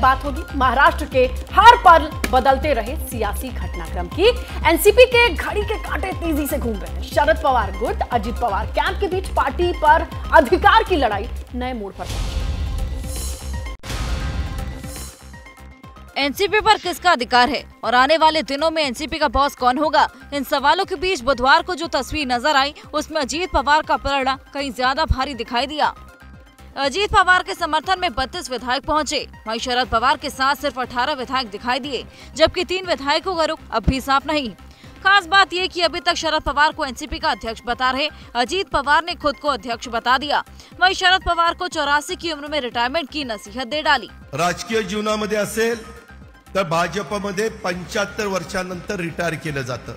बात होगी महाराष्ट्र के हर पल बदलते रहे सियासी घटनाक्रम की। एनसीपी के घड़ी के कांटे तेजी से घूम रहे हैं। शरद पवार गुट अजित पवार कैंप के बीच पार्टी पर अधिकार की लड़ाई नए मोड़ पर पहुंची। एनसीपी पर किसका अधिकार है और आने वाले दिनों में एनसीपी का बॉस कौन होगा? इन सवालों के बीच बुधवार को जो तस्वीर नजर आई उसमें अजीत पवार का पलड़ा कहीं ज्यादा भारी दिखाई दिया। अजीत पवार के समर्थन में 32 विधायक पहुंचे, वहीं शरद पवार के साथ सिर्फ 18 विधायक दिखाई दिए, जबकि 3 विधायकों का रुख अब भी साफ नहीं। खास बात ये कि अभी तक शरद पवार को एनसीपी का अध्यक्ष बता रहे अजीत पवार ने खुद को अध्यक्ष बता दिया। वहीं शरद पवार को 84 की उम्र में रिटायरमेंट की नसीहत दे डाली। राजकीय जीवनामध्ये असेल तर भाजपमध्ये 75 वर्षानंतर रिटायर केलं जातं।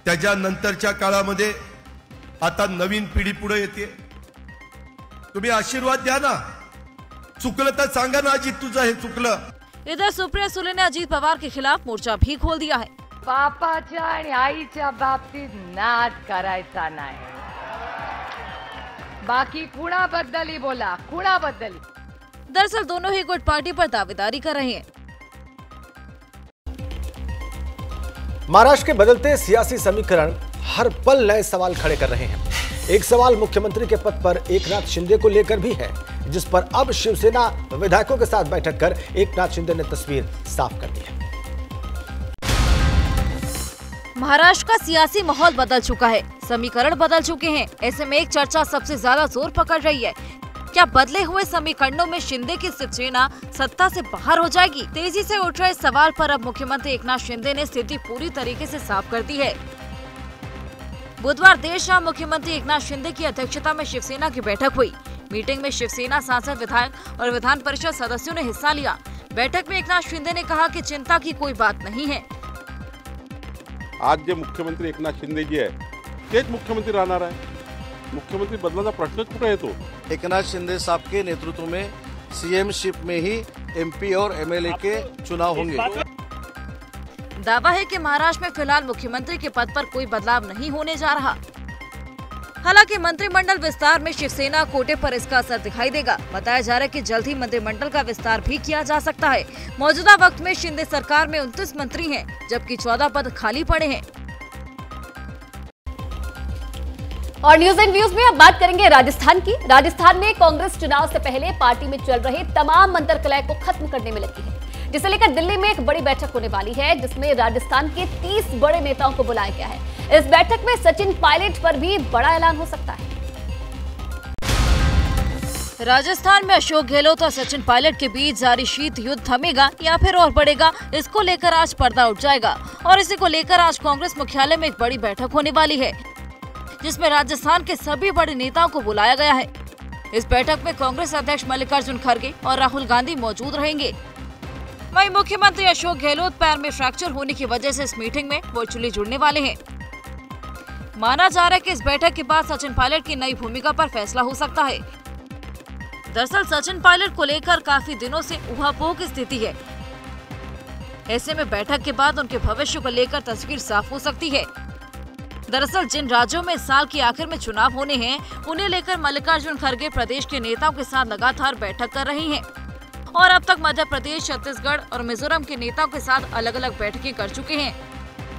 त्याच्यानंतरच्या काळामध्ये आता नवीन पिढी पुढे येते। तुम्ही आशीर्वाद द्या ना, चुकलं तर सांगा ना अजित तुझं हे चुकलं। इधर सुप्रिया सुले ने अजित पवार के खिलाफ मोर्चा भी खोल दिया है। बापाच्या आणि आईच्या बाबतीत नाद करायचा नाही, बाकी कुणाबद्दलही बोला, कुणाबद्दल। दरअसल दोनों ही गुट पार्टी पर दावेदारी कर रहे हैं। महाराष्ट्र के बदलते सियासी समीकरण हर पल नए सवाल खड़े कर रहे हैं। एक सवाल मुख्यमंत्री के पद पर एकनाथ शिंदे को लेकर भी है, जिस पर अब शिवसेना विधायकों के साथ बैठक कर एकनाथ शिंदे ने तस्वीर साफ कर दी है। महाराष्ट्र का सियासी माहौल बदल चुका है, समीकरण बदल चुके हैं। ऐसे में एक चर्चा सबसे ज्यादा जोर पकड़ रही है, क्या बदले हुए समीकरणों में शिंदे की शिवसेना सत्ता से बाहर हो जाएगी? तेजी से उठ रहे सवाल पर अब मुख्यमंत्री एकनाथ शिंदे ने स्थिति पूरी तरीके से साफ कर दी है। बुधवार देर शाम मुख्यमंत्री एकनाथ शिंदे की अध्यक्षता में शिवसेना की बैठक हुई। मीटिंग में शिवसेना सांसद, विधायक और विधान परिषद सदस्यों ने हिस्सा लिया। बैठक में एकनाथ शिंदे ने कहा कि चिंता की कोई बात नहीं है। आज जे मुख्यमंत्री एकनाथ शिंदे जी आहे तेच मुख्यमंत्री राहणार आहे। मुख्यमंत्री बदलाचा प्रश्नच कुठे येतो? एकनाथ शिंदे साहब के नेतृत्व में सीएमशिप में ही एमपी और एमएलए के चुनाव होंगे। दावा है कि महाराष्ट्र में फिलहाल मुख्यमंत्री के पद पर कोई बदलाव नहीं होने जा रहा। हालांकि मंत्रिमंडल विस्तार में शिवसेना कोटे पर इसका असर दिखाई देगा। बताया जा रहा है कि जल्द ही मंत्रिमंडल का विस्तार भी किया जा सकता है। मौजूदा वक्त में शिंदे सरकार में 29 मंत्री हैं, जबकि 14 पद खाली पड़े हैं। और न्यूज एंड व्यूज में अब बात करेंगे राजस्थान की। राजस्थान में कांग्रेस चुनाव से पहले पार्टी में चल रहे तमाम मंतरकलह को खत्म करने में लगी है, जिसे लेकर दिल्ली में एक बड़ी बैठक होने वाली है, जिसमें राजस्थान के 30 बड़े नेताओं को बुलाया गया है। इस बैठक में सचिन पायलट पर भी बड़ा ऐलान हो सकता है। राजस्थान में अशोक गहलोत और सचिन पायलट के बीच जारी शीत युद्ध थमेगा या फिर और बढ़ेगा, इसको लेकर आज पर्दा उठ जाएगा। और इसी को लेकर आज कांग्रेस मुख्यालय में एक बड़ी बैठक होने वाली है, जिसमें राजस्थान के सभी बड़े नेताओं को बुलाया गया है। इस बैठक में कांग्रेस अध्यक्ष मल्लिकार्जुन खड़गे और राहुल गांधी मौजूद रहेंगे। वहीं मुख्यमंत्री अशोक गहलोत पैर में फ्रैक्चर होने की वजह से इस मीटिंग में वर्चुअली जुड़ने वाले हैं। माना जा रहा है कि इस बैठक के बाद सचिन पायलट की नई भूमिका पर फैसला हो सकता है। दरअसल सचिन पायलट को लेकर काफी दिनों से ऊहापोह की स्थिति है। ऐसे में बैठक के बाद उनके भविष्य को लेकर तस्वीर साफ हो सकती है। दरअसल जिन राज्यों में इस साल के आखिर में चुनाव होने हैं, उन्हें लेकर मल्लिकार्जुन खड़गे प्रदेश के नेताओं के साथ लगातार बैठक कर रही हैं और अब तक मध्य प्रदेश, छत्तीसगढ़ और मिजोरम के नेताओं के साथ अलग अलग बैठकें कर चुके हैं।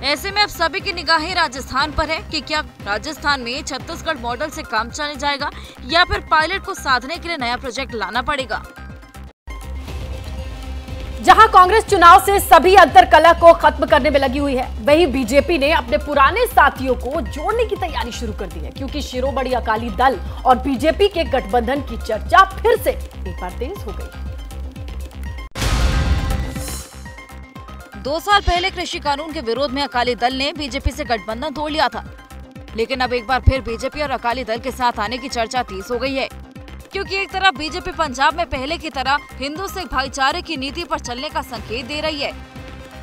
ऐसे में अब सभी की निगाहें राजस्थान पर है कि क्या राजस्थान में छत्तीसगढ़ मॉडल से काम चलने जाएगा या फिर पायलट को साधने के लिए नया प्रोजेक्ट लाना पड़ेगा। जहां कांग्रेस चुनाव से सभी अंतरकलह को खत्म करने में लगी हुई है, वहीं बीजेपी ने अपने पुराने साथियों को जोड़ने की तैयारी शुरू कर दी है, क्योंकि शिरोमणि अकाली दल और बीजेपी के गठबंधन की चर्चा फिर से एक बार तेज हो गई है। 2 साल पहले कृषि कानून के विरोध में अकाली दल ने बीजेपी से गठबंधन तोड़ लिया था, लेकिन अब एक बार फिर बीजेपी और अकाली दल के साथ आने की चर्चा तेज हो गई है, क्योंकि एक तरफ बीजेपी पंजाब में पहले की तरह हिंदू सिख भाईचारे की नीति पर चलने का संकेत दे रही है।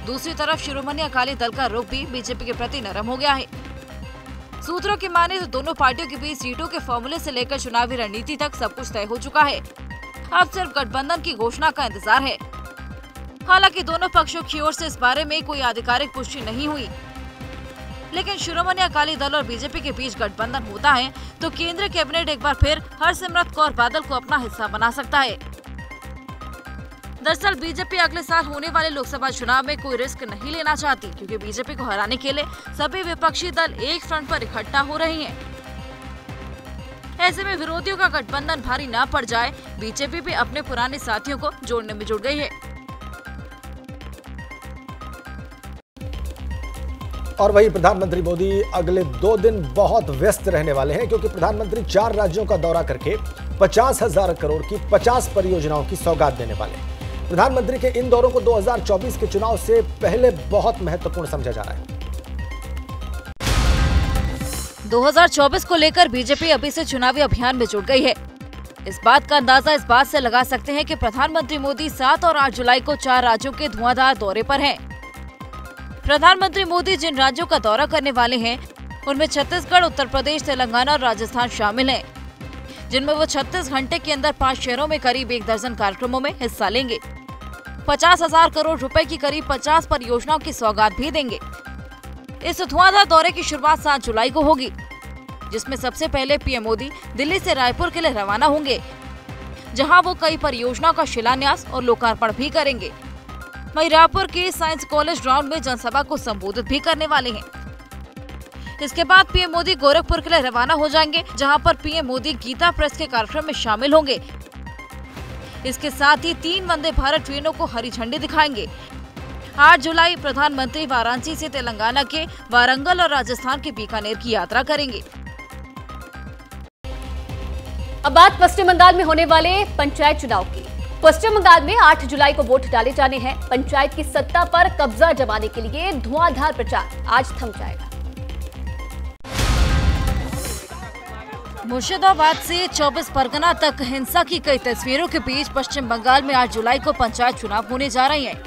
दूसरी तरफ शिरोमणि अकाली दल का रुख भी बीजेपी के प्रति नरम हो गया है। सूत्रों की माने तो दोनों पार्टियों के बीच सीटों के फॉर्मूले से लेकर चुनावी रणनीति तक सब कुछ तय हो चुका है। अब सिर्फ गठबंधन की घोषणा का इंतजार है। हालांकि दोनों पक्षों की ओर से इस बारे में कोई आधिकारिक पुष्टि नहीं हुई, लेकिन शिरोमणि अकाली दल और बीजेपी के बीच गठबंधन होता है तो केंद्रीय कैबिनेट एक बार फिर हरसिमरत कौर बादल को अपना हिस्सा बना सकता है। दरअसल बीजेपी अगले साल होने वाले लोकसभा चुनाव में कोई रिस्क नहीं लेना चाहती, क्योंकि बीजेपी को हराने के लिए सभी विपक्षी दल एक फ्रंट पर इकट्ठा हो रहे हैं। ऐसे में विरोधियों का गठबंधन भारी न पड़ जाए, बीजेपी भी अपने पुराने साथियों को जोड़ने में जुट गई है। और वही प्रधानमंत्री मोदी अगले 2 दिन बहुत व्यस्त रहने वाले हैं, क्योंकि प्रधानमंत्री 4 राज्यों का दौरा करके 50,000 करोड़ की 50 परियोजनाओं की सौगात देने वाले हैं। प्रधानमंत्री के इन दौरों को 2024 के चुनाव से पहले बहुत महत्वपूर्ण समझा जा रहा है। 2024 को लेकर बीजेपी अभी से चुनावी अभियान में जुट गई है। इस बात का अंदाजा इस बात से लगा सकते हैं कि प्रधानमंत्री मोदी 7 और 8 जुलाई को 4 राज्यों के धुआंधार दौरे पर हैं। प्रधानमंत्री मोदी जिन राज्यों का दौरा करने वाले हैं, उनमें छत्तीसगढ़, उत्तर प्रदेश, तेलंगाना और राजस्थान शामिल हैं, जिनमें वो 36 घंटे के अंदर 5 शहरों में करीब 1 दर्जन कार्यक्रमों में हिस्सा लेंगे। 50,000 करोड़ रुपए की करीब 50 परियोजनाओं की सौगात भी देंगे। इस धुआंधार दौरे की शुरुआत 7 जुलाई को होगी, जिसमें सबसे पहले पीएम मोदी दिल्ली से रायपुर के लिए रवाना होंगे, जहां वो कई परियोजनाओं का शिलान्यास और लोकार्पण भी करेंगे। वहीं रायपुर के साइंस कॉलेज ग्राउंड में जनसभा को संबोधित भी करने वाले हैं। इसके बाद पीएम मोदी गोरखपुर के लिए रवाना हो जाएंगे, जहां पर पीएम मोदी गीता प्रेस के कार्यक्रम में शामिल होंगे। इसके साथ ही 3 वंदे भारत ट्रेनों को हरी झंडी दिखाएंगे। 8 जुलाई प्रधानमंत्री वाराणसी से तेलंगाना के वारंगल और राजस्थान के बीकानेर की यात्रा करेंगे। अब बात पश्चिम बंगाल में होने वाले पंचायत चुनाव की। पश्चिम बंगाल में 8 जुलाई को वोट डाले जाने हैं। पंचायत की सत्ता पर कब्जा जमाने के लिए धुआंधार प्रचार आज थम जाएगा। मुर्शिदाबाद से 24 परगना तक हिंसा की कई तस्वीरों के बीच पश्चिम बंगाल में 8 जुलाई को पंचायत चुनाव होने जा रहे हैं,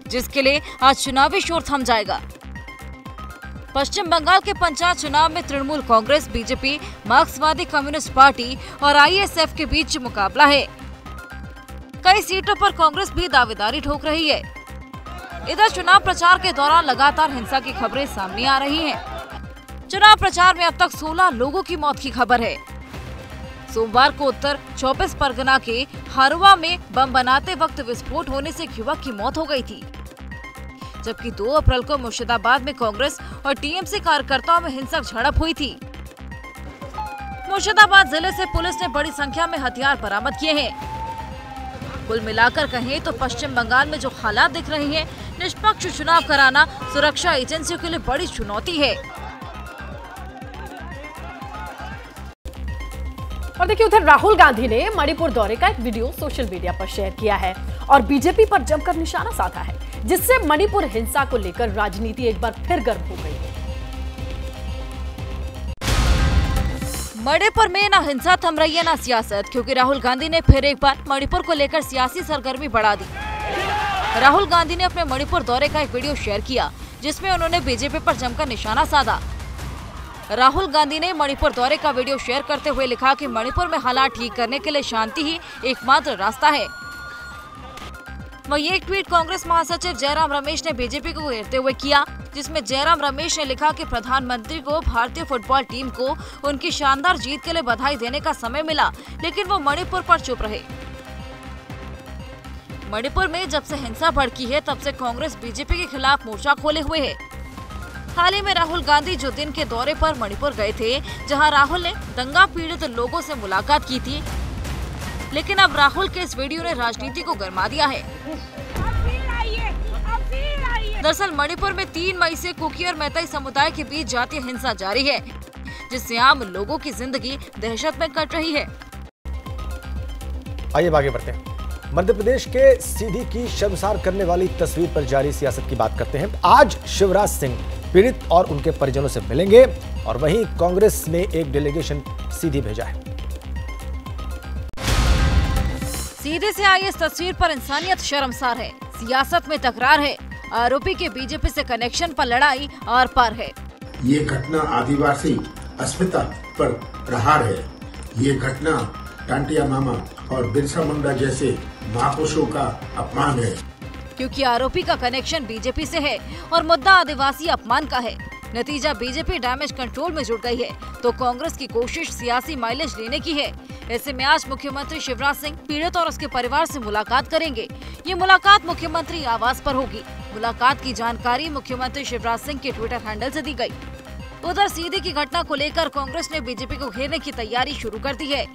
जिसके लिए आज चुनावी शोर थम जाएगा। पश्चिम बंगाल के पंचायत चुनाव में तृणमूल कांग्रेस, बीजेपी, मार्क्सवादी कम्युनिस्ट पार्टी और आईएसएफ के बीच मुकाबला है। कई सीटों पर कांग्रेस भी दावेदारी ठोक रही है। इधर चुनाव प्रचार के दौरान लगातार हिंसा की खबरें सामने आ रही हैं। चुनाव प्रचार में अब तक 16 लोगों की मौत की खबर है। सोमवार को उत्तर 24 परगना के हरवा में बम बनाते वक्त विस्फोट होने से एक युवक की मौत हो गई थी, जबकि 2 अप्रैल को मुर्शिदाबाद में कांग्रेस और टीएमसी कार्यकर्ताओं में हिंसक झड़प हुई थी। मुर्शिदाबाद जिले से पुलिस ने बड़ी संख्या में हथियार बरामद किए हैं। कुल मिलाकर कहें तो पश्चिम बंगाल में जो हालात दिख रहे हैं, निष्पक्ष चुनाव कराना सुरक्षा एजेंसियों के लिए बड़ी चुनौती है। और देखिए, उधर राहुल गांधी ने मणिपुर दौरे का एक वीडियो सोशल मीडिया पर शेयर किया है और बीजेपी पर जमकर निशाना साधा है, जिससे मणिपुर हिंसा को लेकर राजनीति एक बार फिर गर्म हो गई है। मणिपुर में ना हिंसा थम रही है ना सियासत, क्योंकि राहुल गांधी ने फिर एक बार मणिपुर को लेकर सियासी सरगर्मी बढ़ा दी। राहुल गांधी ने अपने मणिपुर दौरे का एक वीडियो शेयर किया, जिसमें उन्होंने बीजेपी पर जमकर निशाना साधा। राहुल गांधी ने मणिपुर दौरे का वीडियो शेयर करते हुए लिखा कि मणिपुर में हालात ठीक करने के लिए शांति ही एकमात्र रास्ता है। वहीं एक ट्वीट कांग्रेस महासचिव जयराम रमेश ने बीजेपी को घेरते हुए किया, जिसमें जयराम रमेश ने लिखा कि प्रधानमंत्री को भारतीय फुटबॉल टीम को उनकी शानदार जीत के लिए बधाई देने का समय मिला, लेकिन वो मणिपुर पर चुप रहे। मणिपुर में जब से हिंसा भड़की है, तब से कांग्रेस बीजेपी के खिलाफ मोर्चा खोले हुए है। हाल ही में राहुल गांधी जो दिन के दौरे पर मणिपुर गए थे, जहां राहुल ने दंगा पीड़ित लोगों से मुलाकात की थी, लेकिन अब राहुल के इस वीडियो ने राजनीति को गरमा दिया है। दरअसल मणिपुर में 3 मई से कुकी और मैतेई समुदाय के बीच जातीय हिंसा जारी है, जिससे आम लोगों की जिंदगी दहशत में कट रही है। आइए आगे बढ़ते हैं। मध्य प्रदेश के सीधी की शर्मसार करने वाली तस्वीर पर जारी सियासत की बात करते हैं। आज शिवराज सिंह पीड़ित और उनके परिजनों से मिलेंगे और वहीं कांग्रेस ने एक डेलीगेशन सीधी भेजा है। सीधे से आई इस तस्वीर पर इंसानियत शर्मसार है, सियासत में तकरार है, आरोपी के बीजेपी से कनेक्शन पर लड़ाई आर पार है। ये घटना आदिवासी अस्मिता पर प्रहार है। ये घटना टांटिया मामा और बिरसा मुंडा जैसे महापुरुषों का अपमान है, क्योंकि आरोपी का कनेक्शन बीजेपी से है और मुद्दा आदिवासी अपमान का है। नतीजा बीजेपी डैमेज कंट्रोल में जुट गई है, तो कांग्रेस की कोशिश सियासी माइलेज लेने की है। ऐसे में आज मुख्यमंत्री शिवराज सिंह पीड़ित और उसके परिवार से मुलाकात करेंगे। ये मुलाकात मुख्यमंत्री आवास पर होगी। मुलाकात की जानकारी मुख्यमंत्री शिवराज सिंह के ट्विटर हैंडल से दी गई। उधर सीधी की घटना को लेकर कांग्रेस ने बीजेपी को घेरने की तैयारी शुरू कर दी है।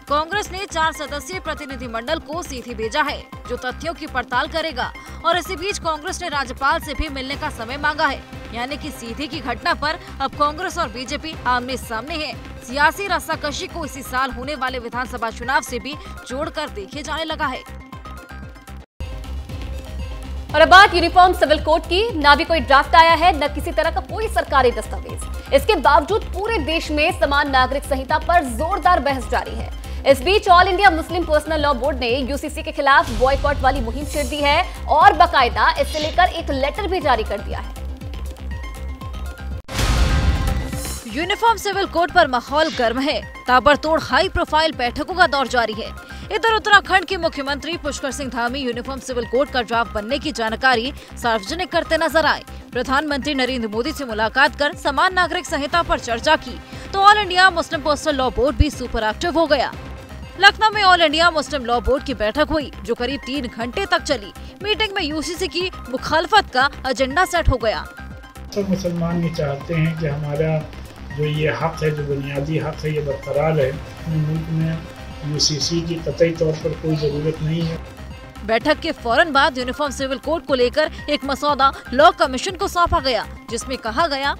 कांग्रेस ने 4 सदस्यीय प्रतिनिधिमंडल को सीधी भेजा है, जो तथ्यों की पड़ताल करेगा। और इसी बीच कांग्रेस ने राज्यपाल से भी मिलने का समय मांगा है। यानी कि सीधी की घटना पर अब कांग्रेस और बीजेपी आमने सामने है। सियासी रस्साकशी को इसी साल होने वाले विधानसभा चुनाव से भी जोड़कर देखे जाने लगा है। और अब बात यूनिफॉर्म सिविल कोड की। ना भी कोई ड्राफ्ट आया है, न किसी तरह का कोई सरकारी दस्तावेज। इसके बावजूद पूरे देश में समान नागरिक संहिता पर जोरदार बहस जारी है। इस बीच all India Muslim personal law board ने यूसीसी के खिलाफ बॉयकॉट वाली मुहिम छेड़ दी है और बाकायदा इससे लेकर एक लेटर भी जारी कर दिया है। यूनिफॉर्म सिविल कोड पर माहौल गर्म है। ताबड़तोड़ हाई प्रोफाइल बैठकों का दौर जारी है। इधर उत्तराखंड के मुख्यमंत्री Pushkar Singh Dhami uniform civil code का ड्राफ्ट बनने की जानकारी सार्वजनिक करते नजर आए। प्रधानमंत्री नरेंद्र मोदी से मुलाकात कर समान नागरिक संहिता पर चर्चा की तो all India Muslim personal law board भी सुपर एक्टिव हो गया। लखनऊ में ऑल इंडिया मुस्लिम लॉ बोर्ड की बैठक हुई, जो करीब 3 घंटे तक चली। मीटिंग में यूसीसी की मुखालफत का एजेंडा सेट हो गया। सब मुसलमान ये चाहते हैं कि हमारा जो ये हक है, जो बुनियादी हक है, ये बरकरार है। अपने मुल्क में यूसीसी की कतई तौर पर कोई जरूरत नहीं है। बैठक के फौरन बाद यूनिफॉर्म सिविल कोड को लेकर एक मसौदा लॉ कमीशन को सौंपा गया, जिसमें कहा गया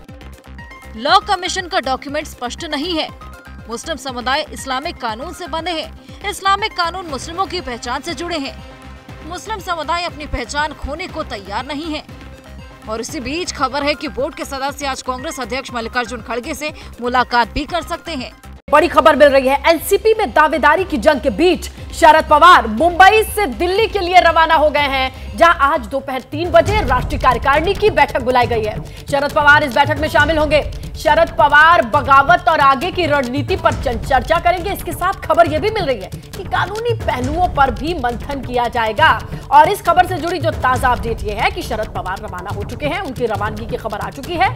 लॉ कमीशन का डॉक्यूमेंट स्पष्ट नहीं है। मुस्लिम समुदाय इस्लामिक कानून से बंधे हैं। इस्लामिक कानून मुस्लिमों की पहचान से जुड़े हैं। मुस्लिम समुदाय अपनी पहचान खोने को तैयार नहीं है। और इसी बीच खबर है कि बोर्ड के सदस्य आज कांग्रेस अध्यक्ष मल्लिकार्जुन खड़गे से मुलाकात भी कर सकते हैं। बड़ी खबर मिल रही है। एनसीपी में दावेदारी की जंग के बीच शरद पवार मुंबई से दिल्ली के लिए रवाना हो गए हैं, जहां आज दोपहर 3 बजे राष्ट्रीय कार्यकारिणी की बैठक बुलाई गई है। शरद पवार इस बैठक में शामिल होंगे। शरद पवार बगावत और आगे की रणनीति पर चर्चा करेंगे। इसके साथ खबर यह भी मिल रही है कि कानूनी पहलुओं पर भी मंथन किया जाएगा। और इस खबर से जुड़ी जो ताजा अपडेट ये है कि शरद पवार रवाना हो चुके हैं। उनकी रवानगी की खबर आ चुकी है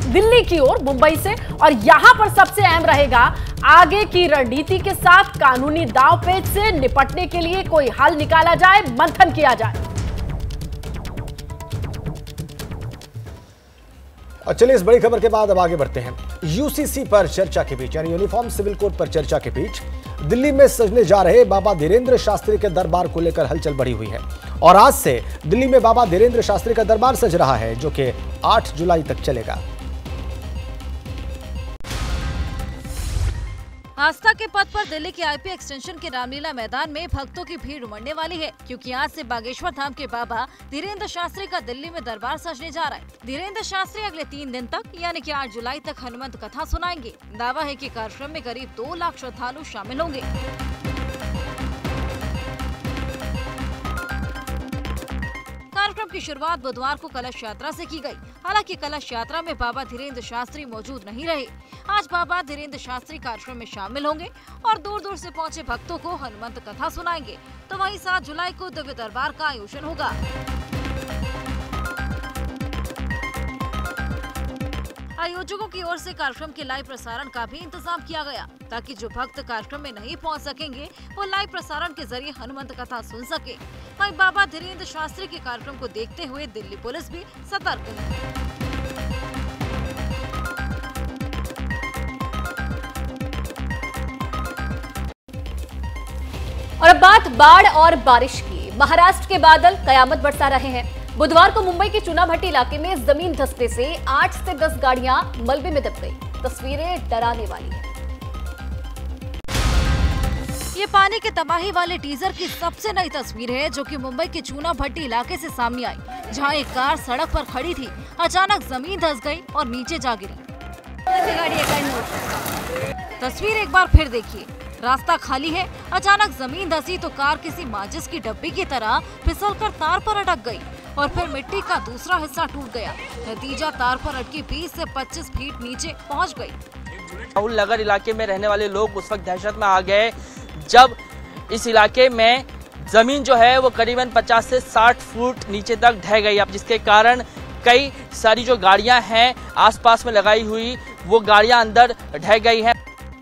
दिल्ली की ओर, मुंबई से। और यहां पर सबसे अहम रहेगा आगे की रणनीति के साथ कानूनी दांवपेच से निपटने के लिए कोई हल निकाला जाए, मंथन किया जाए। और चलिए इस बड़ी खबर के बाद अब आगे बढ़ते हैं। यूसीसी पर चर्चा के बीच, यानी यूनिफॉर्म सिविल कोड पर चर्चा के बीच दिल्ली में सजने जा रहे बाबा धीरेन्द्र शास्त्री के दरबार को लेकर हलचल बढ़ी हुई है। और आज से दिल्ली में बाबा धीरेन्द्र शास्त्री का दरबार सज रहा है, जो कि 8 जुलाई तक चलेगा। आस्था के पथ पर दिल्ली के आईपी एक्सटेंशन के रामलीला मैदान में भक्तों की भीड़ उमड़ने वाली है, क्योंकि आज से बागेश्वर धाम के बाबा धीरेन्द्र शास्त्री का दिल्ली में दरबार सजने जा रहा है। धीरेन्द्र शास्त्री अगले 3 दिन तक यानी कि 8 जुलाई तक हनुमंत कथा सुनाएंगे। दावा है कि कार्यक्रम में करीब 2 लाख श्रद्धालु शामिल होंगे। कार्यक्रम की शुरुआत बुधवार को कलश यात्रा से की गई। हालांकि कलश यात्रा में बाबा धीरेन्द्र शास्त्री मौजूद नहीं रहे। आज बाबा धीरेन्द्र शास्त्री कार्यक्रम में शामिल होंगे और दूर दूर से पहुंचे भक्तों को हनुमंत कथा सुनाएंगे। तो वहीं 7 जुलाई को दिव्य दरबार का आयोजन होगा। आयोजकों की ओर से कार्यक्रम के लाइव प्रसारण का भी इंतजाम किया गया, ताकि जो भक्त कार्यक्रम में नहीं पहुंच सकेंगे वो लाइव प्रसारण के जरिए हनुमंत कथा सुन सके। वहीं बाबा धीरेन्द्र शास्त्री के कार्यक्रम को देखते हुए दिल्ली पुलिस भी सतर्क है। और अब बात बाढ़ और बारिश की। महाराष्ट्र के बादल कयामत बरसा रहे हैं। बुधवार को मुंबई के चुनाभट्टी इलाके में जमीन धंसने से 8 से 10 गाड़ियां मलबे में दब गई। तस्वीरें डराने वाली हैं। ये पानी के तबाही वाले टीजर की सबसे नई तस्वीर है, जो कि मुंबई के चुनाभट्टी इलाके से सामने आई, जहां एक कार सड़क पर खड़ी थी, अचानक जमीन धंस गई और नीचे जा गिरी। तस्वीर एक बार फिर देखिए। रास्ता खाली है, अचानक जमीन धंसी तो कार किसी माचिस की डब्बी की तरह फिसलकर तार पर अटक गई और फिर मिट्टी का दूसरा हिस्सा टूट गया। नतीजा तार पर अटकी 20 से 25 फीट नीचे पहुंच गई। राहुल नगर इलाके में रहने वाले लोग उस वक्त दहशत में आ गए जब इस इलाके में जमीन जो है वो करीबन 50 से 60 फुट नीचे तक ढह गई, अब जिसके कारण कई सारी जो गाड़ियां हैं आसपास में लगाई हुई वो गाड़ियां अंदर ढह गई हैं।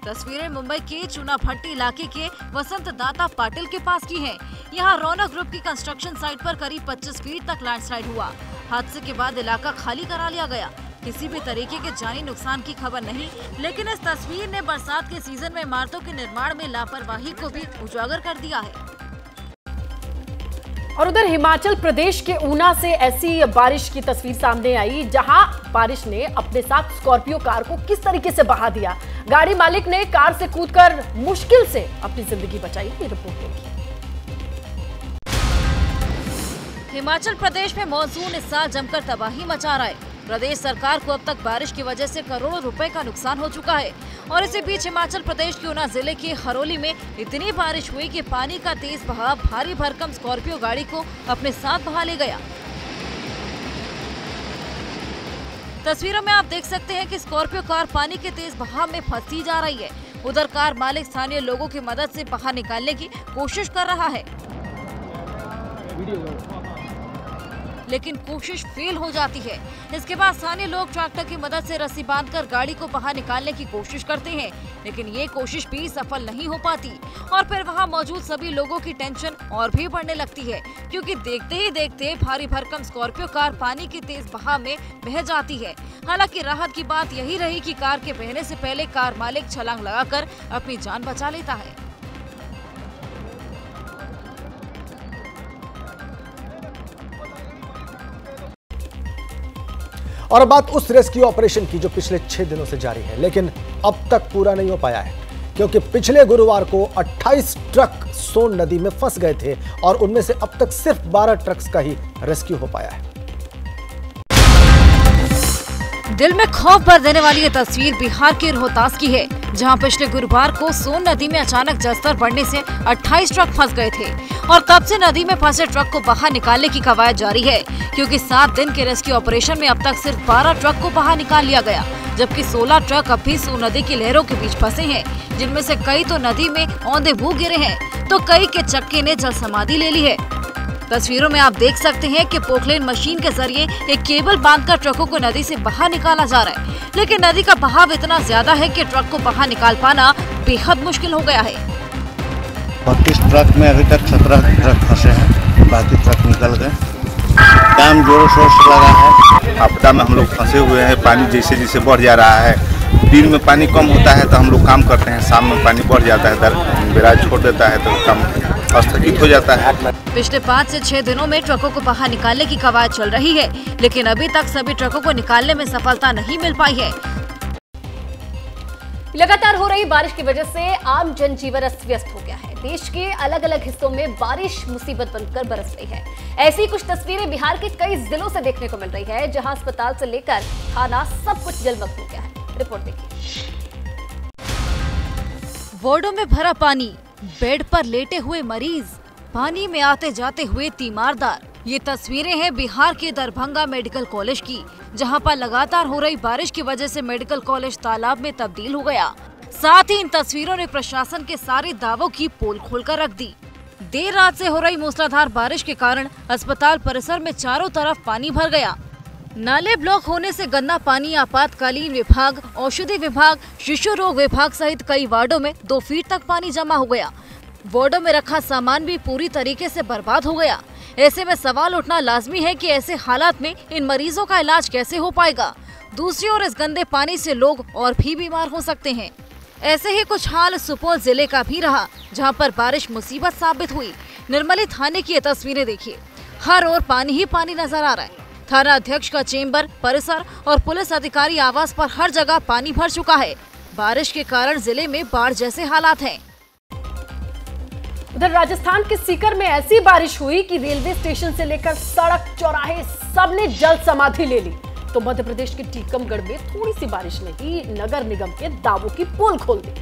तस्वीरें मुंबई के चुनाभट्टी इलाके के वसंत दाता पाटिल के पास की हैं। यहाँ रौनक ग्रुप की कंस्ट्रक्शन साइट पर करीब 25 फीट तक लैंडस्लाइड हुआ। हादसे के बाद इलाका खाली करा लिया गया। किसी भी तरीके के जानी नुकसान की खबर नहीं, लेकिन इस तस्वीर ने बरसात के सीजन में इमारतों के निर्माण में लापरवाही को भी उजागर कर दिया है। और उधर हिमाचल प्रदेश के ऊना से ऐसी बारिश की तस्वीर सामने आई, जहां बारिश ने अपने साथ स्कॉर्पियो कार को किस तरीके से बहा दिया। गाड़ी मालिक ने कार से कूदकर मुश्किल से अपनी जिंदगी बचाई। ये रिपोर्ट देखिए। हिमाचल प्रदेश में मॉनसून इस साल जमकर तबाही मचा रहा है। प्रदेश सरकार को अब तक बारिश की वजह से करोड़ों रुपए का नुकसान हो चुका है। और इसी बीच हिमाचल प्रदेश के ऊना जिले के हरोली में इतनी बारिश हुई कि पानी का तेज बहाव भारी भरकम स्कॉर्पियो गाड़ी को अपने साथ बहा ले गया। तस्वीरों में आप देख सकते हैं कि स्कॉर्पियो कार पानी के तेज बहाव में फंसी जा रही है। उधर कार मालिक स्थानीय लोगों की मदद से बाहर निकालने की कोशिश कर रहा है, लेकिन कोशिश फेल हो जाती है। इसके बाद स्थानीय लोग ट्रैक्टर की मदद से रस्सी बांधकर गाड़ी को बाहर निकालने की कोशिश करते हैं, लेकिन ये कोशिश भी सफल नहीं हो पाती। और फिर वहां मौजूद सभी लोगों की टेंशन और भी बढ़ने लगती है, क्योंकि देखते ही देखते भारी भरकम स्कॉर्पियो कार पानी के तेज बहाव में बह जाती है। हालांकि राहत की बात यही रही कि कार के बहने से पहले कार मालिक छलांग लगाकर अपनी जान बचा लेता है। और अब बात उस रेस्क्यू ऑपरेशन की जो पिछले 6 दिनों से जारी है, लेकिन अब तक पूरा नहीं हो पाया है, क्योंकि पिछले गुरुवार को 28 ट्रक सोन नदी में फंस गए थे और उनमें से अब तक सिर्फ 12 ट्रक्स का ही रेस्क्यू हो पाया है। दिल में खौफ भर देने वाली ये तस्वीर बिहार के रोहतास की है, जहां पिछले गुरुवार को सोन नदी में अचानक जलस्तर बढ़ने से 28 ट्रक फंस गए थे और तब से नदी में फंसे ट्रक को बाहर निकालने की कवायद जारी है, क्योंकि 7 दिन के रेस्क्यू ऑपरेशन में अब तक सिर्फ 12 ट्रक को बाहर निकाल लिया गया, जबकि 16 ट्रक अब भी सोन नदी की लहरों के बीच फंसे हैं, जिनमें से कई तो नदी में औंधे मुंह गिरे हैं, तो कई के चक्के ने जल समाधि ले ली है। तस्वीरों में आप देख सकते हैं कि पोकलेन मशीन के जरिए एक केबल बांधकर ट्रकों को नदी से बाहर निकाला जा रहा है, लेकिन नदी का बहाव इतना ज्यादा है कि ट्रक को बाहर निकाल पाना बेहद मुश्किल हो गया है। 32 ट्रक में अभी तक 17 ट्रक फंसे हैं, बाकी ट्रक निकल गए। काम जोरों शोर से लगा है। आपदा में हम लोग फंसे हुए हैं। पानी जैसे जैसे बढ़ जा रहा है, दिन में पानी कम होता है तो हम लोग काम करते हैं, शाम में पानी बढ़ जाता है, बैराज छोड़ देता है तो काम स्थगित हो जाता है। पिछले 5 से 6 दिनों में ट्रकों को बाहर निकालने की कवायद चल रही है, लेकिन अभी तक सभी ट्रकों को निकालने में सफलता नहीं मिल पाई है। लगातार हो रही बारिश की वजह से आम जनजीवन अस्त व्यस्त हो गया है। देश के अलग अलग हिस्सों में बारिश मुसीबत बनकर बरस रही है। ऐसी कुछ तस्वीरें बिहार के कई जिलों से देखने को मिल रही है, जहां अस्पताल से लेकर थाना सब कुछ जलमग्न हो गया है। रिपोर्ट देखिए। वार्डों में भरा पानी, बेड पर लेटे हुए मरीज, पानी में आते जाते हुए तीमारदार। ये तस्वीरें हैं बिहार के दरभंगा मेडिकल कॉलेज की, जहां पर लगातार हो रही बारिश की वजह से मेडिकल कॉलेज तालाब में तब्दील हो गया। साथ ही इन तस्वीरों ने प्रशासन के सारे दावों की पोल खोलकर रख दी। देर रात से हो रही मूसलाधार बारिश के कारण अस्पताल परिसर में चारों तरफ पानी भर गया। नाले ब्लॉक होने से गंदा पानी आपातकालीन विभाग, औषधि विभाग, शिशु रोग विभाग सहित कई वार्डों में 2 फीट तक पानी जमा हो गया। वार्डों में रखा सामान भी पूरी तरीके से बर्बाद हो गया। ऐसे में सवाल उठना लाजमी है कि ऐसे हालात में इन मरीजों का इलाज कैसे हो पाएगा। दूसरी ओर इस गंदे पानी से लोग और भी बीमार हो सकते हैं। ऐसे ही कुछ हाल सुपौल जिले का भी रहा, जहां पर बारिश मुसीबत साबित हुई। निर्मली थाने की ये तस्वीरें देखिए, हर ओर पानी ही पानी नजर आ रहा है। थाना अध्यक्ष का चेंबर, परिसर और पुलिस अधिकारी आवास पर हर जगह पानी भर चुका है। बारिश के कारण जिले में बाढ़ जैसे हालात हैं। उधर राजस्थान के सीकर में ऐसी बारिश हुई कि रेलवे स्टेशन से लेकर सड़क, चौराहे सबने जल समाधि ले ली। तो मध्य प्रदेश के टीकमगढ़ में थोड़ी सी बारिश ने ही नगर निगम के दावों की पोल खोल दी।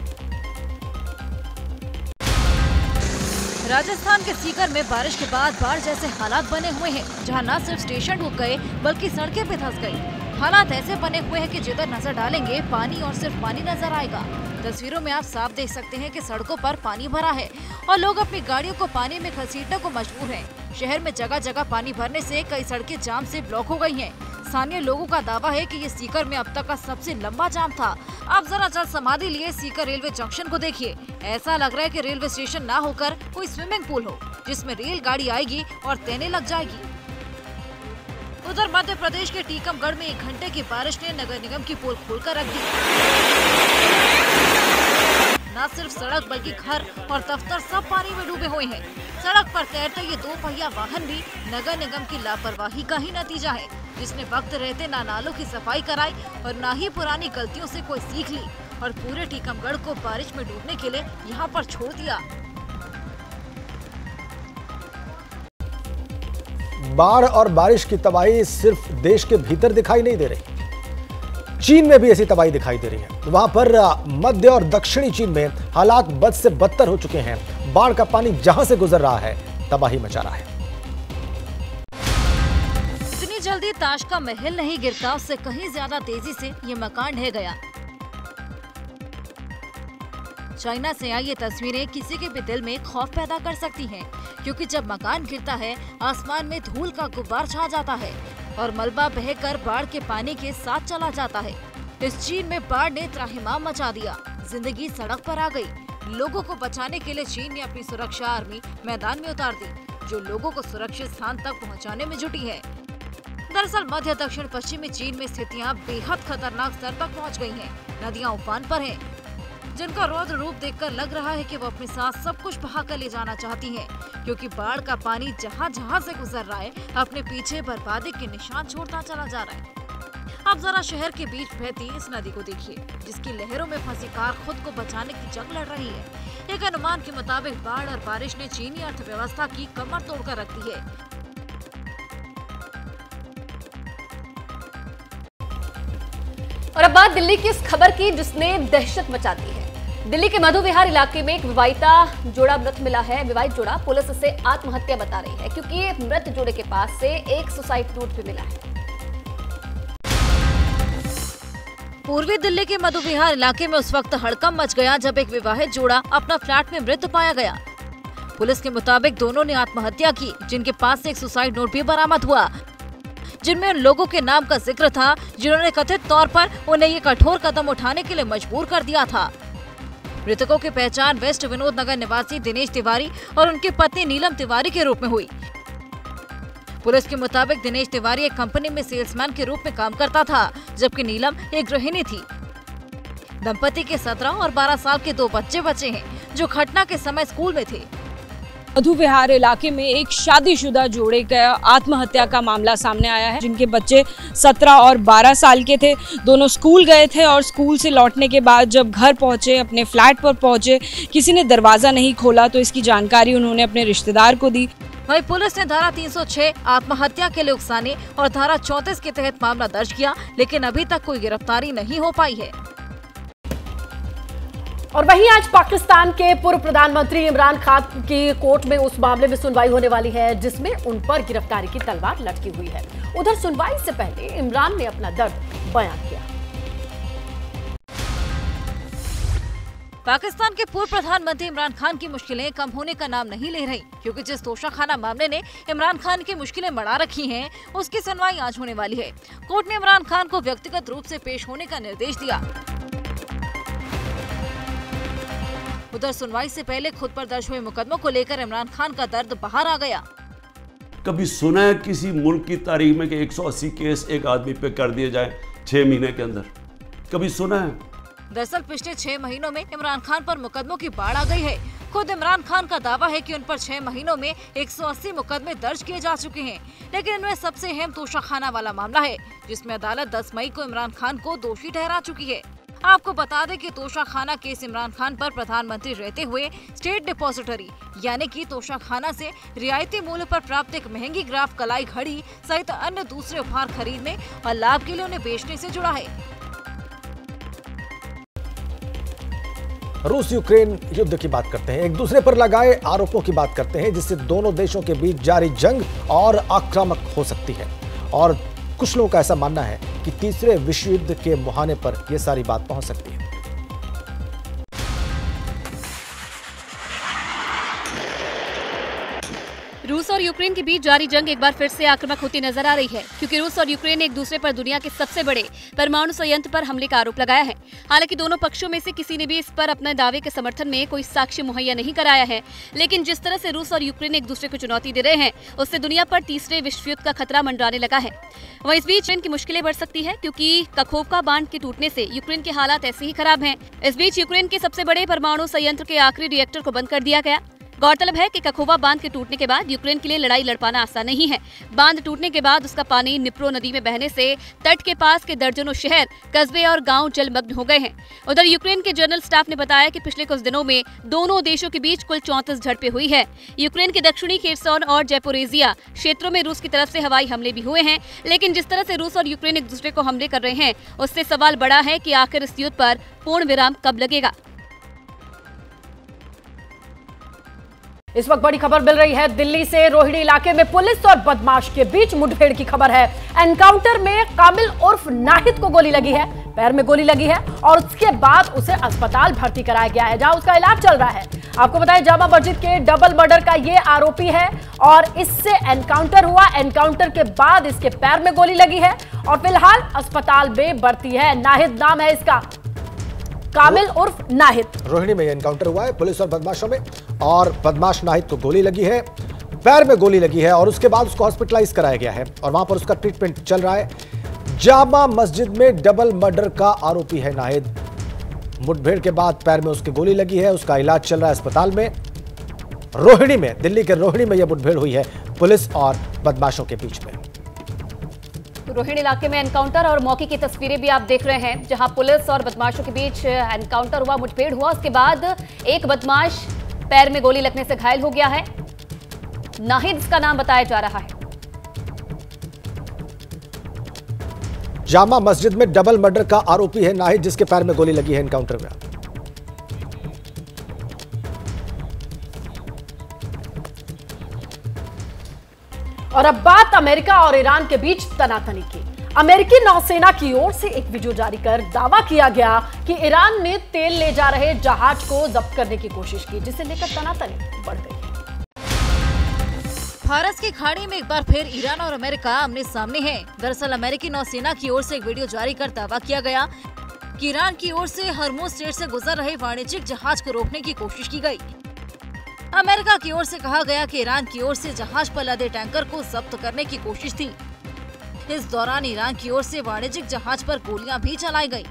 राजस्थान के सीकर में बारिश के बाद बाढ़ जैसे हालात बने हुए हैं, जहां न सिर्फ स्टेशन डूब गए बल्कि सड़कें भी धंस गई। हालात ऐसे बने हुए हैं कि जिधर नजर डालेंगे पानी और सिर्फ पानी नजर आएगा। तस्वीरों में आप साफ देख सकते हैं कि सड़कों पर पानी भरा है और लोग अपनी गाड़ियों को पानी में घसीटने को मजबूर हैं। शहर में जगह जगह पानी भरने से कई सड़कें जाम से ब्लॉक हो गई हैं। स्थानीय लोगों का दावा है कि ये सीकर में अब तक का सबसे लंबा जाम था। अब जरा जल समाधि लिए सीकर रेलवे जंक्शन को देखिए। ऐसा लग रहा है कि रेलवे स्टेशन ना होकर कोई स्विमिंग पूल हो, जिसमें रेलगाड़ी आएगी और तैरने लग जाएगी। उधर मध्य प्रदेश के टीकमगढ़ में 1 घंटे की बारिश ने नगर निगम की पोल खोलकर रख दी। न सिर्फ सड़क बल्कि घर और दफ्तर सब पानी में डूबे हुए हैं। सड़क पर तैरते ये 2 पहिया वाहन भी नगर निगम की लापरवाही का ही नतीजा है, जिसने वक्त रहते न नालों की सफाई कराई और न ही पुरानी गलतियों से कोई सीख ली और पूरे टीकमगढ़ को बारिश में डूबने के लिए यहाँ पर छोड़ दिया। बाढ़ और बारिश की तबाही सिर्फ देश के भीतर दिखाई नहीं दे रही, चीन में भी ऐसी तबाही दिखाई दे रही है। वहां पर मध्य और दक्षिणी चीन में हालात बद से बदतर हो चुके हैं। बाढ़ का पानी जहां से गुजर रहा है, तबाही मचा रहा है। इतनी जल्दी ताश का महल नहीं गिरता, उससे कहीं ज्यादा तेजी से ये मकान ढह गया। चाइना से आई ये तस्वीरें किसी के भी दिल में खौफ पैदा कर सकती हैं, क्योंकि जब मकान गिरता है आसमान में धूल का गुब्बार छा जाता है और मलबा बहकर बाढ़ के पानी के साथ चला जाता है। इस चीन में बाढ़ ने त्राहिमाम मचा दिया, जिंदगी सड़क पर आ गई। लोगों को बचाने के लिए चीन ने अपनी सुरक्षा आर्मी मैदान में उतार दी, जो लोगों को सुरक्षित स्थान तक पहुंचाने में जुटी है। दरअसल मध्य दक्षिण पश्चिमी चीन में स्थितियां बेहद खतरनाक स्तर तक पहुँच गयी है। नदियाँ उफान पर है, जिनका रौद्र रूप देखकर लग रहा है कि वो अपने साथ सब कुछ बहा कर ले जाना चाहती हैं, क्योंकि बाढ़ का पानी जहाँ जहाँ से गुजर रहा है अपने पीछे बर्बादी के निशान छोड़ता चला जा रहा है। अब जरा शहर के बीच बहती इस नदी को देखिए, जिसकी लहरों में फंसी कार खुद को बचाने की जंग लड़ रही है। एक अनुमान के मुताबिक बाढ़ और बारिश ने चीनी अर्थव्यवस्था की कमर तोड़कर रख दी है। और अब बात दिल्ली की इस खबर की, जिसने दहशत मचा दी है। दिल्ली के मधु विहार इलाके में एक विवाहिता जोड़ा मृत मिला है। विवाहित जोड़ा पुलिस इसे आत्महत्या बता रही है, क्योंकि मृत जोड़े के पास से एक सुसाइड नोट भी मिला है। पूर्वी दिल्ली के मधु विहार इलाके में उस वक्त हड़कंप मच गया जब एक विवाहित जोड़ा अपना फ्लैट में मृत पाया गया। पुलिस के मुताबिक दोनों ने आत्महत्या की, जिनके पास से एक सुसाइड नोट भी बरामद हुआ, जिनमें उन लोगों के नाम का जिक्र था जिन्होंने कथित तौर पर उन्हें ये कठोर कदम उठाने के लिए मजबूर कर दिया था। मृतकों की पहचान वेस्ट विनोद नगर निवासी दिनेश तिवारी और उनकी पत्नी नीलम तिवारी के रूप में हुई। पुलिस के मुताबिक दिनेश तिवारी एक कंपनी में सेल्समैन के रूप में काम करता था, जबकि नीलम एक गृहिणी थी। दंपति के 17 और 12 साल के 2 बच्चे हैं, जो घटना के समय स्कूल में थे। मधु विहार इलाके में एक शादीशुदा जोड़े का आत्महत्या का मामला सामने आया है, जिनके बच्चे 17 और 12 साल के थे। दोनों स्कूल गए थे और स्कूल से लौटने के बाद जब घर पहुंचे, अपने फ्लैट पर पहुंचे, किसी ने दरवाजा नहीं खोला तो इसकी जानकारी उन्होंने अपने रिश्तेदार को दी। वहीं पुलिस ने धारा 306 आत्महत्या के लिए उकसाने और धारा 34 के तहत मामला दर्ज किया, लेकिन अभी तक कोई गिरफ्तारी नहीं हो पाई है। और वहीं आज पाकिस्तान के पूर्व प्रधानमंत्री इमरान खान की कोर्ट में उस मामले में सुनवाई होने वाली है, जिसमें उन पर गिरफ्तारी की तलवार लटकी हुई है। उधर सुनवाई से पहले इमरान ने अपना दर्द बयान किया। पाकिस्तान के पूर्व प्रधानमंत्री इमरान खान की मुश्किलें कम होने का नाम नहीं ले रही, क्योंकि जिस तोशाखाना मामले ने इमरान खान की मुश्किलें बढ़ा रखी हैं, उसकी सुनवाई आज होने वाली है। कोर्ट ने इमरान खान को व्यक्तिगत रूप से पेश होने का निर्देश दिया। उधर सुनवाई से पहले खुद पर दर्ज हुए मुकदमों को लेकर इमरान खान का दर्द बाहर आ गया। कभी सुना है किसी मुल्क की तारीख में कि 180 केस एक आदमी पे कर दिए जाए 6 महीने के अंदर? कभी सुना है? दरअसल पिछले 6 महीनों में इमरान खान पर मुकदमों की बाढ़ आ गई है। खुद इमरान खान का दावा है कि उन पर 6 महीनों में 180 मुकदमे दर्ज किए जा चुके हैं, लेकिन इनमें सबसे अहम तोशाखाना वाला मामला है, जिसमें अदालत 10 मई को इमरान खान को दोषी ठहरा चुकी है। आपको बता दें कि तोशाखाना केस इमरान खान पर प्रधानमंत्री रहते हुए स्टेट डिपॉजिटरी यानी कि तोशाखाना से रियायती मूल्य पर प्राप्त एक महंगी ग्राफ कलाई घड़ी सहित अन्य दूसरे उपहार खरीदने और लाभ के लिए उन्हें बेचने से जुड़ा है। रूस यूक्रेन युद्ध की बात करते हैं, एक दूसरे पर लगाए आरोपों की बात करते हैं, जिससे दोनों देशों के बीच जारी जंग और आक्रामक हो सकती है। और कुछ लोगों का ऐसा मानना है कि तीसरे विश्व युद्ध के मुहाने पर यह सारी बात पहुंच सकती है। रूस और यूक्रेन के बीच जारी जंग एक बार फिर से आक्रामक होती नजर आ रही है, क्योंकि रूस और यूक्रेन ने एक दूसरे पर दुनिया के सबसे बड़े परमाणु संयंत्र पर हमले का आरोप लगाया है। हालांकि दोनों पक्षों में से किसी ने भी इस पर अपने दावे के समर्थन में कोई साक्ष्य मुहैया नहीं कराया है, लेकिन जिस तरह से रूस और यूक्रेन एक दूसरे को चुनौती दे रहे हैं, उससे दुनिया पर तीसरे विश्व युद्ध का खतरा मंडराने लगा है। वहीं इस बीच इनकी मुश्किलें बढ़ सकती है, क्योंकि कखोवका बांध के टूटने से यूक्रेन के हालात ऐसे ही खराब हैं। इस बीच यूक्रेन के सबसे बड़े परमाणु संयंत्र के आखिरी रिएक्टर को बंद कर दिया गया। गौरतलब है कि कखोवा बांध के टूटने के बाद यूक्रेन के लिए लड़ाई लड़ पाना आसान नहीं है। बांध टूटने के बाद उसका पानी निप्रो नदी में बहने से तट के पास के दर्जनों शहर, कस्बे और गांव जलमग्न हो गए हैं। उधर यूक्रेन के जनरल स्टाफ ने बताया कि पिछले कुछ दिनों में दोनों देशों के बीच कुल 34 झड़पें हुई है। यूक्रेन के दक्षिणी खेरसोन और जैपोरेजिया क्षेत्रों में रूस की तरफ से हवाई हमले भी हुए हैं, लेकिन जिस तरह से रूस और यूक्रेन एक दूसरे को हमले कर रहे हैं, उससे सवाल बड़ा है कि आखिर इस युद्ध पर पूर्ण विराम कब लगेगा। इस वक्त बड़ी खबर मिल रही है दिल्ली से। रोहिणी इलाके में पुलिस और बदमाश के बीच मुठभेड़ की खबर है। एनकाउंटर में कामिल उर्फ नाहिद को गोली लगी है, पैर में गोली लगी है और उसके बाद उसे अस्पताल भर्ती कराया गया है, जहां उसका इलाज चल रहा है। आपको बताएं, जामा मस्जिद के डबल मर्डर का ये आरोपी है और इससे एनकाउंटर हुआ। एनकाउंटर के बाद इसके पैर में गोली लगी है और फिलहाल अस्पताल में भर्ती है। नाहिद नाम है इसका, कामिल उर्फ नाहिद। रोहिणी में एनकाउंटर हुआ है पुलिस और बदमाशों में, और बदमाश नाहिद को गोली लगी है, पैर में गोली लगी है और उसके बाद उसको हॉस्पिटलाइज कराया गया है और वहां पर उसका ट्रीटमेंट चल रहा है। जामा मस्जिद में डबल मर्डर का आरोपी है नाहिद। मुठभेड़ के बाद पैर में उसकी गोली लगी है, उसका इलाज चल रहा है अस्पताल में। रोहिणी में, दिल्ली के रोहिणी में यह मुठभेड़ हुई है पुलिस और बदमाशों के बीच में। रोहिणी इलाके में एनकाउंटर और मौके की तस्वीरें भी आप देख रहे हैं, जहां पुलिस और बदमाशों के बीच एनकाउंटर हुआ, मुठभेड़ हुआ। उसके बाद एक बदमाश पैर में गोली लगने से घायल हो गया है। नाहिद इसका नाम बताया जा रहा है। जामा मस्जिद में डबल मर्डर का आरोपी है नाहिद, जिसके पैर में गोली लगी है एनकाउंटर में। और अब बात अमेरिका और ईरान के बीच तनातनी की। अमेरिकी नौसेना की ओर से एक वीडियो जारी कर दावा किया गया कि ईरान ने तेल ले जा रहे जहाज को जब्त करने की कोशिश की, जिसे लेकर तनातनी बढ़ गई। फारस की खाड़ी में एक बार फिर ईरान और अमेरिका आमने सामने हैं। दरअसल अमेरिकी नौसेना की ओर से एक वीडियो जारी कर दावा किया गया कि ईरान की ओर से हरमुज स्ट्रेट से गुजर रहे वाणिज्यिक जहाज को रोकने की कोशिश की गई। अमेरिका की ओर से कहा गया कि ईरान की ओर से जहाज पर लदे टैंकर को जब्त करने की कोशिश थी। इस दौरान ईरान की ओर से वाणिज्यिक जहाज पर गोलियां भी चलाई गईं।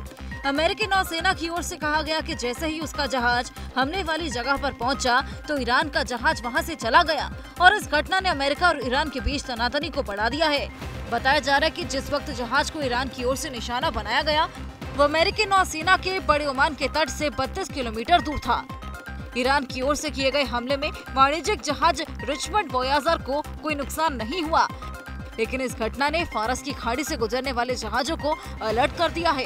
अमेरिकी नौसेना की ओर से कहा गया कि जैसे ही उसका जहाज हमले वाली जगह पर पहुंचा तो ईरान का जहाज वहां से चला गया और इस घटना ने अमेरिका और ईरान के बीच तनातनी को बढ़ा दिया है। बताया जा रहा है कि जिस वक्त जहाज को ईरान की ओर से निशाना बनाया गया, वो अमेरिकी नौसेना के बड़े ओमान के तट से 32 किलोमीटर दूर था। ईरान की ओर से किए गए हमले में वाणिज्यिक जहाज रिचमंड वोयाजर को कोई नुकसान नहीं हुआ, लेकिन इस घटना ने फारस की खाड़ी से गुजरने वाले जहाजों को अलर्ट कर दिया है।